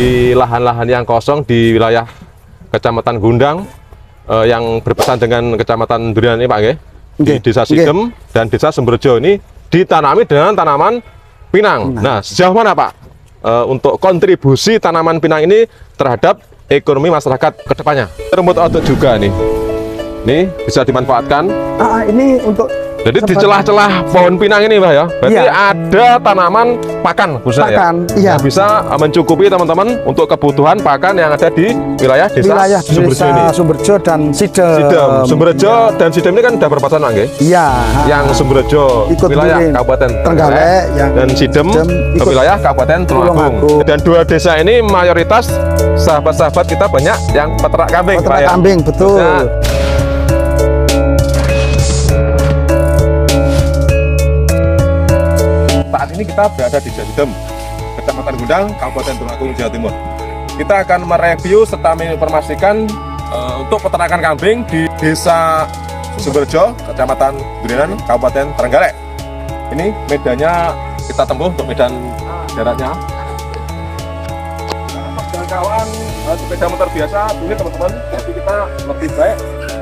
di lahan-lahan yang kosong di wilayah Kecamatan Gundang yang berpesan dengan Kecamatan Durian ini Pak nggih. Di Desa Sidem dan Desa Sumberjo ini ditanami dengan tanaman pinang. Nah, sejauh mana Pak untuk kontribusi tanaman pinang ini terhadap ekonomi masyarakat ke depannya? Rumput otot juga nih. Ini bisa dimanfaatkan. Ini untuk jadi di celah-celah pohon pinang ini Pak ya. Berarti ada tanaman pakan khususnya yang bisa mencukupi teman-teman untuk kebutuhan pakan yang ada di wilayah Desa Sumberjo ini. Sumberjo dan Sidem. Sumberjo dan Sidem ini kan udah berpasangan nggih? Iya. Yang Sumberjo wilayah Kabupaten Trenggalek dan Sidem ke wilayah Kabupaten Tulungagung. Dan dua desa ini mayoritas sahabat-sahabat kita banyak yang peternak kambing. Peternak kambing, betul. Saat ini kita berada di Desa Sidem, Kecamatan Gundang, Kabupaten Tulungagung, Jawa Timur. Kita akan mereview serta menginformasikan untuk peternakan kambing di Desa Sumberjo, Kecamatan Durian, Kabupaten Trenggalek. Ini medannya kita tempuh untuk medan daratnya. Jangkauan sepeda motor biasa ini teman-teman, jadi kita lebih baik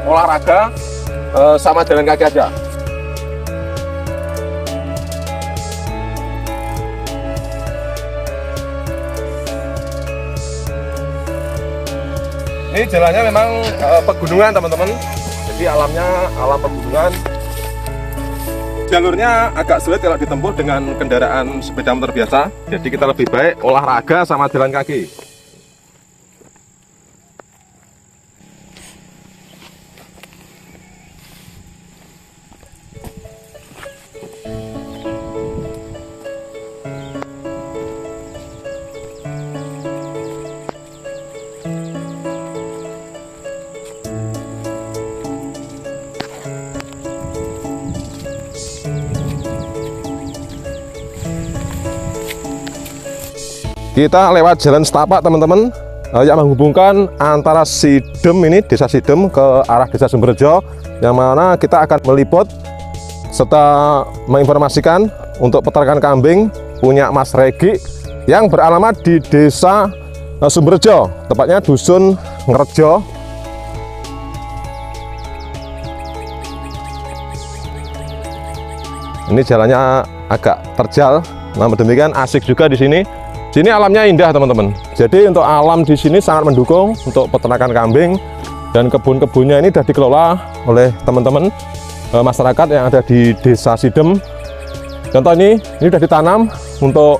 olahraga sama jalan kaki aja. Ini jalannya memang pegunungan teman-teman, jadi alamnya alam pegunungan. Jalurnya agak sulit kalau ditempuh dengan kendaraan sepeda motor biasa, jadi kita lebih baik olahraga sama jalan kaki. Kita lewat jalan setapak teman-teman yang menghubungkan antara Sidem ini, Desa Sidem ke arah Desa Sumberjo, yang mana kita akan meliput serta menginformasikan untuk peternakan kambing punya Mas Regi yang beralamat di Desa Sumberjo, tepatnya Dusun Ngrejo. Ini jalannya agak terjal, namun demikian asik juga di sini. Sini alamnya indah teman-teman. Jadi untuk alam di sini sangat mendukung untuk peternakan kambing, dan kebun-kebunnya ini sudah dikelola oleh teman-teman masyarakat yang ada di Desa Sidem. Contoh ini sudah ditanam untuk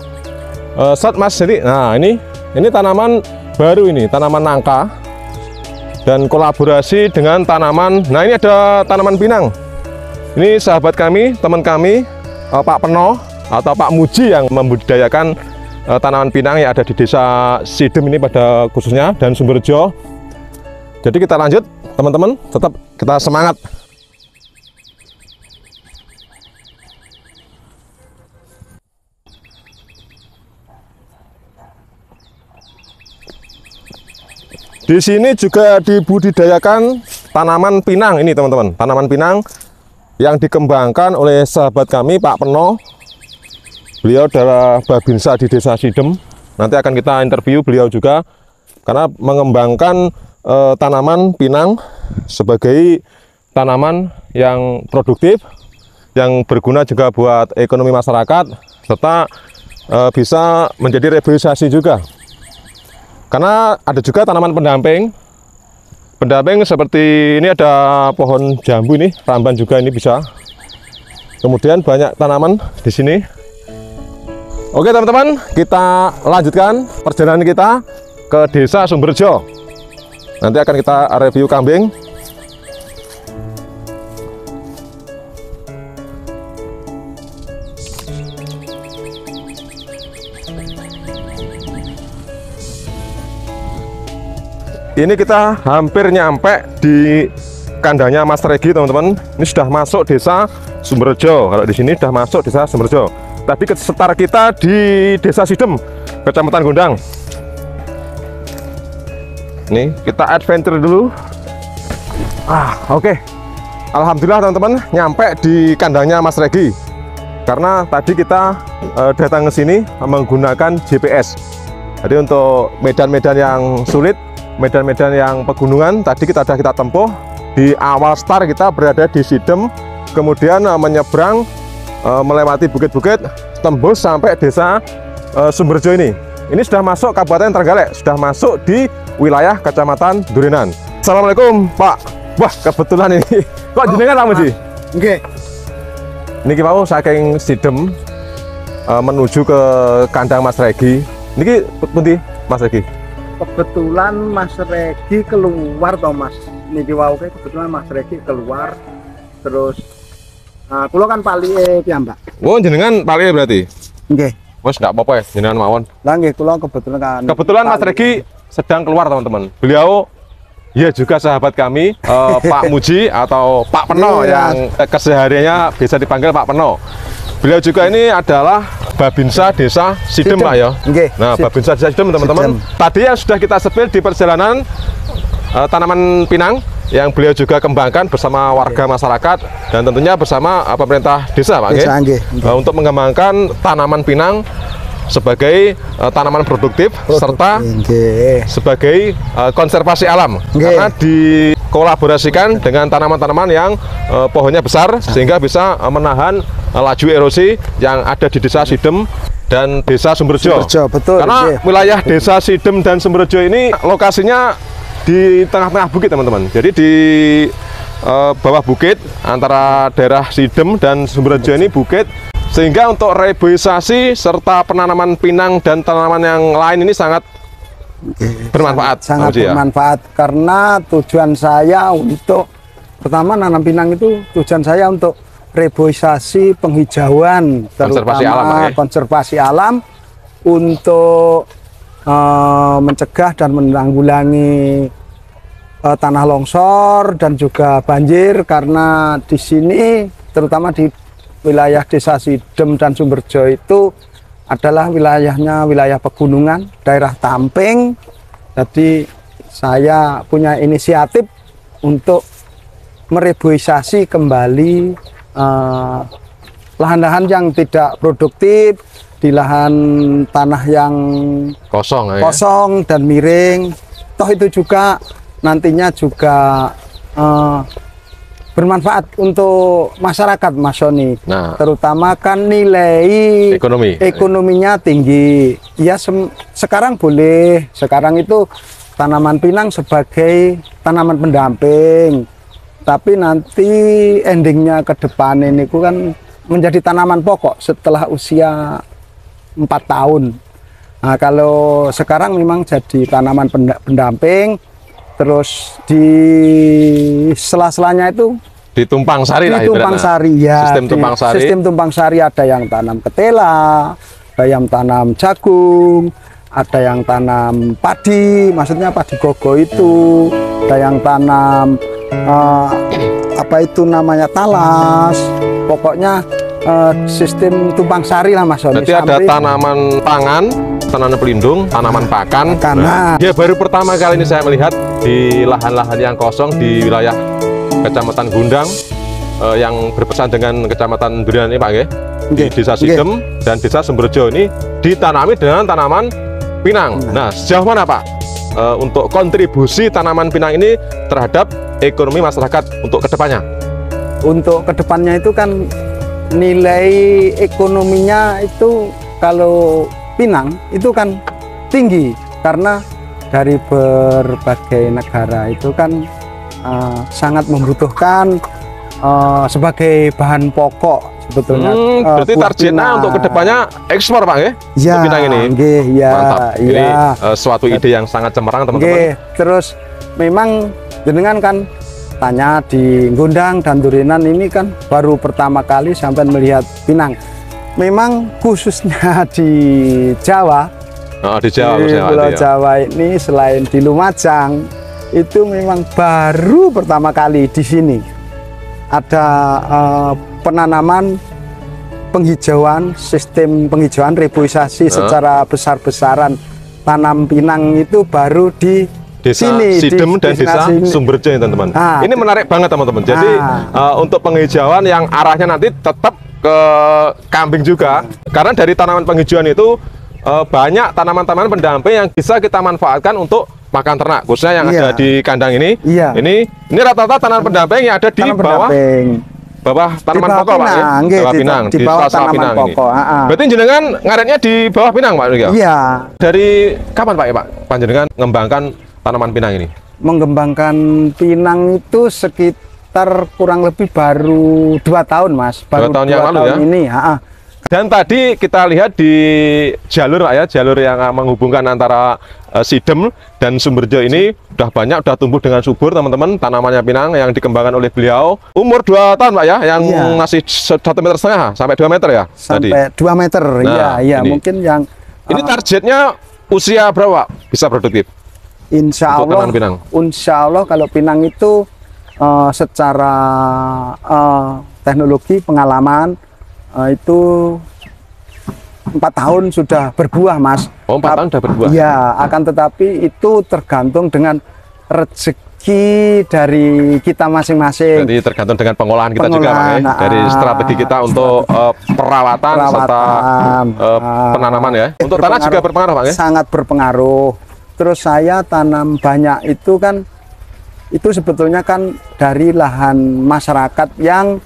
set Mas. Jadi, nah ini tanaman baru, ini tanaman nangka dan kolaborasi dengan tanaman. Nah ini ada tanaman pinang. Ini sahabat kami, teman kami, Pak Peno atau Pak Muji yang membudidayakan tanaman pinang yang ada di Desa Sidem ini pada khususnya dan Sumberjo. Jadi kita lanjut teman-teman, tetap kita semangat. Di sini juga dibudidayakan tanaman pinang ini teman-teman, tanaman pinang yang dikembangkan oleh sahabat kami Pak Peno. Beliau adalah Babinsa di Desa Sidem. Nanti akan kita interview beliau juga karena mengembangkan tanaman pinang sebagai tanaman yang produktif, yang berguna juga buat ekonomi masyarakat, serta bisa menjadi reboisasi juga. Karena ada juga tanaman pendamping. Pendamping seperti ini, ada pohon jambu ini, ramban juga ini bisa. Kemudian banyak tanaman di sini. Oke teman-teman, kita lanjutkan perjalanan kita ke Desa Sumberjo. Nanti akan kita review kambing. Ini kita hampir nyampe di kandangnya Mas Regi teman-teman. Ini sudah masuk Desa Sumberjo. Kalau di sini sudah masuk Desa Sumberjo. Tadi setar kita di Desa Sidem, Kecamatan Gundang. Nih kita adventure dulu. Oke. Alhamdulillah teman-teman, nyampe di kandangnya Mas Regi. Karena tadi kita datang ke sini menggunakan GPS. Jadi untuk medan-medan yang sulit, medan-medan yang pegunungan tadi kita tempuh. Di awal start kita berada di Sidem, kemudian menyeberang melewati bukit-bukit, tembus sampai desa Sumberjo ini. Ini sudah masuk Kabupaten Trenggalek, sudah masuk di wilayah Kecamatan Durinan. Assalamualaikum Pak. Wah, kebetulan ini kok jenengan Pak Muji? Nggih. Niki mau saking Sidem menuju ke kandang Mas Regi. Niki pundi Mas Regi? Kebetulan Mas Regi keluar toh Mas. Niki wau kebetulan Mas Regi keluar. Terus kula kan palike piyambak. Oh, jenengan palike berarti? Nggih. Wes enggak apa-apa ya, jenengan mawon. Lah nggih kula kebetulan kan. Kebetulan Mas Regi sedang keluar teman-teman. Beliau ya juga sahabat kami, Pak Muji atau Pak Peno yang kesehariannya bisa dipanggil Pak Peno. Beliau juga ini adalah Babinsa Desa Sidem Pak ya. Nggih. Nah, Babinsa Desa Sidem teman-teman. Tadi yang sudah kita sepil di perjalanan tanaman pinang yang beliau juga kembangkan bersama warga masyarakat dan tentunya bersama pemerintah desa Pak nggih. Untuk mengembangkan tanaman pinang sebagai tanaman produktif serta sebagai konservasi alam. Karena dikolaborasikan dengan tanaman-tanaman yang pohonnya besar sehingga bisa menahan laju erosi yang ada di desa Sidem dan desa Sumberjo. Betul. Karena wilayah desa Sidem dan Sumberjo ini lokasinya di tengah-tengah bukit teman-teman. Jadi di bawah bukit antara daerah Sidem dan Sumberjo ini bukit, sehingga untuk reboisasi serta penanaman pinang dan tanaman yang lain ini sangat bermanfaat. Sangat bermanfaat karena tujuan saya untuk pertama nanam pinang itu tujuan saya untuk reboisasi penghijauan terutama konservasi alam untuk mencegah dan menanggulangi tanah longsor dan juga banjir karena di sini terutama di wilayah desa Sidem dan Sumberjo itu adalah wilayahnya wilayah pegunungan, daerah Tamping. Jadi saya punya inisiatif untuk mereboisasi kembali lahan-lahan yang tidak produktif di lahan tanah yang kosong dan miring. Toh itu juga nantinya juga bermanfaat untuk masyarakat Mas Sony. Nah, terutama kan nilai ekonominya tinggi. Ya sekarang boleh. Sekarang itu tanaman pinang sebagai tanaman pendamping. Tapi nanti endingnya ke depan ini kan menjadi tanaman pokok setelah usia 4 tahun. Nah, kalau sekarang memang jadi tanaman pendamping, terus di sela-selanya itu ditumpang sari lah ditumpang sari ya. Sistem tumpang sari ada yang tanam ketela, ada yang tanam jagung, ada yang tanam padi, maksudnya padi gogo itu, ada yang tanam apa itu namanya talas. Pokoknya sistem tumpang sari lah Mas Sony. Berarti ada tanaman pangan, tanaman pelindung, tanaman pakan. Nah, ya baru pertama kali ini saya melihat di lahan-lahan yang kosong di wilayah Kecamatan Gundang yang berpesan dengan Kecamatan Durian ini Pak di Desa Sidem dan Desa Sumberjo ini ditanami dengan tanaman pinang. Nah, sejauh mana Pak untuk kontribusi tanaman pinang ini terhadap ekonomi masyarakat untuk kedepannya? Untuk kedepannya itu kan nilai ekonominya itu kalau pinang itu kan tinggi karena dari berbagai negara itu kan sangat membutuhkan sebagai bahan pokok sebetulnya. Berarti targetnya untuk kedepannya ekspor Pak ya? Pinang ini. Ya, mantap. Ini suatu ide yang sangat cemerlang teman-teman. Terus memang jenengan kan tanya di Gundang dan Durinan ini kan baru pertama kali sampai melihat pinang. Memang khususnya di Jawa, di Pulau Jawa ini selain di Lumajang itu memang baru pertama kali di sini ada penanaman penghijauan, sistem penghijauan reboisasi secara besar-besaran tanam pinang itu baru di Desa sini, Sidem dan Desa Sumberjo teman-teman. Ini menarik banget teman-teman. Jadi untuk penghijauan yang arahnya nanti tetap ke kambing juga, karena dari tanaman penghijauan itu banyak tanaman-tanaman pendamping yang bisa kita manfaatkan untuk pakan ternak, khususnya yang ada di kandang ini. Ini rata-rata tanaman pendamping yang ada di bawah tanaman pokok, Pak ya? Bawah pinang, di bawah tanaman pokok. Berarti jenengan ngaretnya di bawah pinang, Pak? Iya. Dari kapan, Pak ya, Pak? Panjenengan mengembangkan tanaman pinang ini? Mengembangkan pinang itu sekitar kurang lebih baru 2 tahun, Mas. Baru 2 tahun yang lalu ya? Ini, Dan tadi kita lihat di jalur, Pak ya, jalur yang menghubungkan antara Sidem dan Sumberjo ini udah tumbuh dengan subur, teman-teman. Tanamannya pinang yang dikembangkan oleh beliau. Umur 2 tahun, Pak ya, yang masih 1,5 meter sampai 2 meter ya? Sampai tadi. 2 meter, iya. Mungkin yang... Ini targetnya usia berapa bisa produktif? Insya Allah kalau pinang itu secara teknologi pengalaman itu 4 tahun sudah berbuah, Mas. Oh, 4 tahun sudah berbuah? Iya, akan tetapi itu tergantung dengan rezeki dari kita masing-masing. Jadi tergantung dengan pengolahan kita juga, Pak ya? Dari strategi kita untuk perawatan serta penanaman ya. Untuk tanah juga berpengaruh, Pak ya? Sangat berpengaruh. Terus saya tanam banyak itu kan, itu sebetulnya kan dari lahan masyarakat yang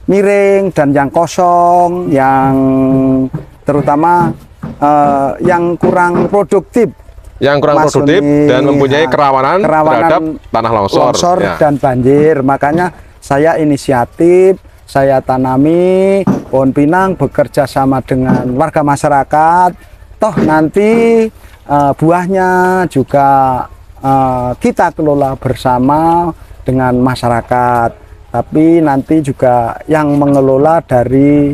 miring dan yang kosong, yang terutama yang kurang produktif. Yang kurang produktif dan mempunyai kerawanan terhadap tanah longsor dan banjir. Makanya saya inisiatif, saya tanami pohon pinang bekerja sama dengan warga masyarakat. Toh nanti buahnya juga kita kelola bersama dengan masyarakat, tapi nanti juga yang mengelola dari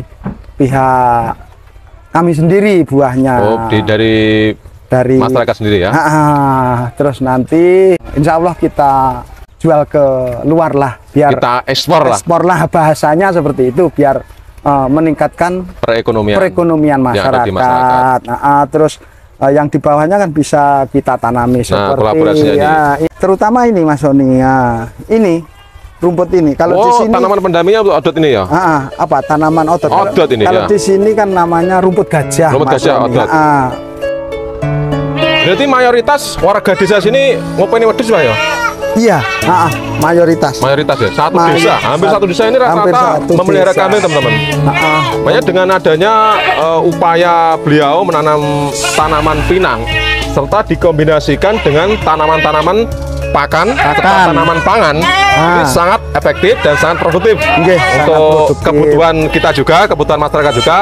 pihak kami sendiri buahnya. Oh, dari masyarakat sendiri ya? Terus nanti insya Allah kita jual ke luar lah, biar kita ekspor lah bahasanya seperti itu, biar meningkatkan perekonomian masyarakat. Terus yang di bawahnya kan bisa kita tanami seperti terutama ini, Mas Sony ya, ini rumput ini. Kalau di sini tanaman pendampingnya odot ini ya? Apa tanaman odot? Odot ini. Kalau di sini kan namanya rumput gajah. Rumput gajah odot. Berarti mayoritas warga desa sini ngopeni wedhus, Pak ya? Iya, mayoritas. Mayoritas ya, desa. Hampir satu desa ini rata-rata memelihara kambing, teman-teman. Makanya dengan adanya upaya beliau menanam tanaman pinang serta dikombinasikan dengan tanaman-tanaman pakan, tanaman pangan, ini sangat efektif dan sangat produktif untuk kebutuhan kita juga, kebutuhan masyarakat juga,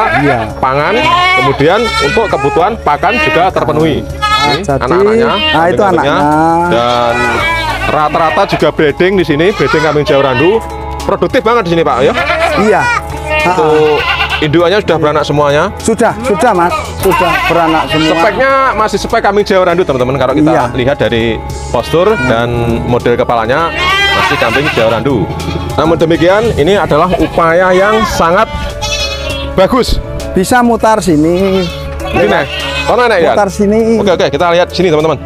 pangan, kemudian untuk kebutuhan pakan juga terpenuhi. Anak-anaknya, itu anaknya, dan rata-rata juga breeding di sini, breeding kambing Jawa Randu, produktif banget di sini, Pak ya. Iya. Untuk indukannya sudah beranak semuanya. Sudah Mas, sudah beranak semua. Speknya masih spek kambing Jawa Randu, teman-teman. Kalau kita lihat dari postur dan model kepalanya masih kambing Jawa Randu. Namun demikian, ini adalah upaya yang sangat bagus. Bisa mutar sini. Ini, ya? Mutar sini. Oke, kita lihat sini, teman-teman.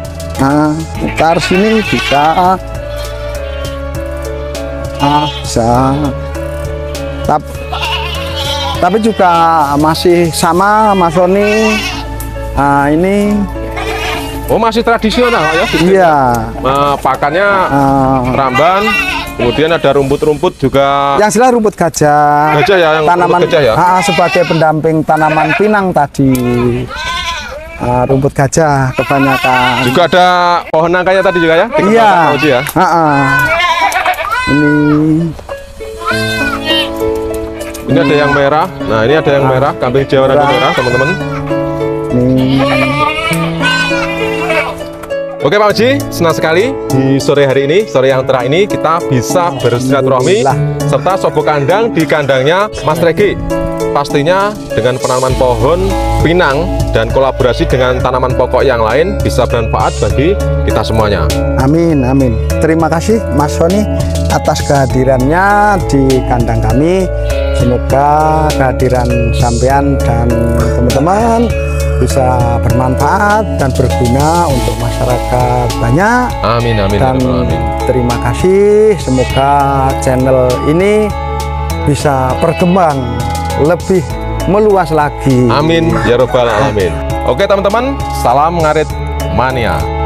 Mutar sini bisa. Bisa. Tapi juga masih sama, Mas Sony. Ini. Oh, masih tradisional ya? Iya. Pakannya ramban. Kemudian ada rumput-rumput juga. Yang jelas rumput gajah. Gajah ya, yang tanaman gajah ya. Sebagai pendamping tanaman pinang tadi. Rumput gajah kebanyakan. Juga ada pohon nangkanya tadi juga ya? Iya. Ya? Ini ada yang merah. Nah, ini ada yang merah, kambing Jawa Randu merah, teman-teman. Oke, Pak Haji, senang sekali di sore hari ini, sore yang cerah ini kita bisa bersilaturahmi serta sobo kandang di kandangnya Mas Regi. Pastinya dengan penanaman pohon pinang dan kolaborasi dengan tanaman pokok yang lain bisa bermanfaat bagi kita semuanya. Amin, amin. Terima kasih Mas Sony atas kehadirannya di kandang kami. Semoga kehadiran sampean dan teman-teman bisa bermanfaat dan berguna untuk masyarakat banyak. Amin, amin. Dan amin. Terima kasih. Semoga channel ini bisa berkembang lebih meluas lagi. Amin ya robbal alamin. Oke teman-teman, salam ngarit mania.